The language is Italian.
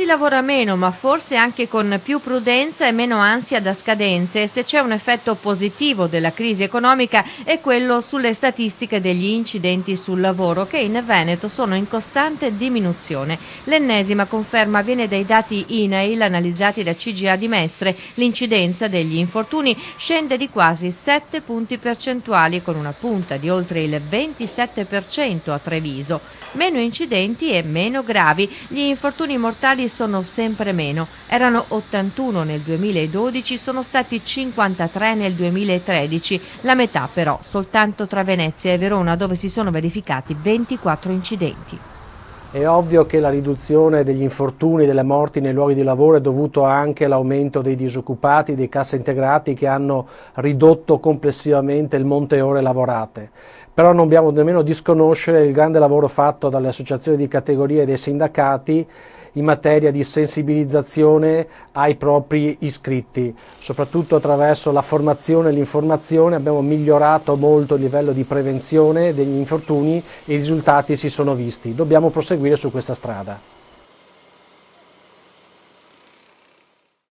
Si lavora meno, ma forse anche con più prudenza e meno ansia da scadenze. Se c'è un effetto positivo della crisi economica è quello sulle statistiche degli incidenti sul lavoro, che in Veneto sono in costante diminuzione. L'ennesima conferma viene dai dati INAIL analizzati da CGA di Mestre. L'incidenza degli infortuni scende di quasi 7 punti percentuali, con una punta di oltre il 27% a Treviso. Meno incidenti e meno gravi. Gli infortuni mortali sono sempre meno. Erano 81 nel 2012, sono stati 53 nel 2013. La metà però soltanto tra Venezia e Verona, dove si sono verificati 24 incidenti. È ovvio che la riduzione degli infortuni e delle morti nei luoghi di lavoro è dovuto anche all'aumento dei disoccupati, dei cassaintegrati che hanno ridotto complessivamente il monte ore lavorate. Però non dobbiamo nemmeno disconoscere il grande lavoro fatto dalle associazioni di categoria e dei sindacati in materia di sensibilizzazione ai propri iscritti, soprattutto attraverso la formazione e l'informazione. Abbiamo migliorato molto il livello di prevenzione degli infortuni e i risultati si sono visti. Dobbiamo proseguire su questa strada.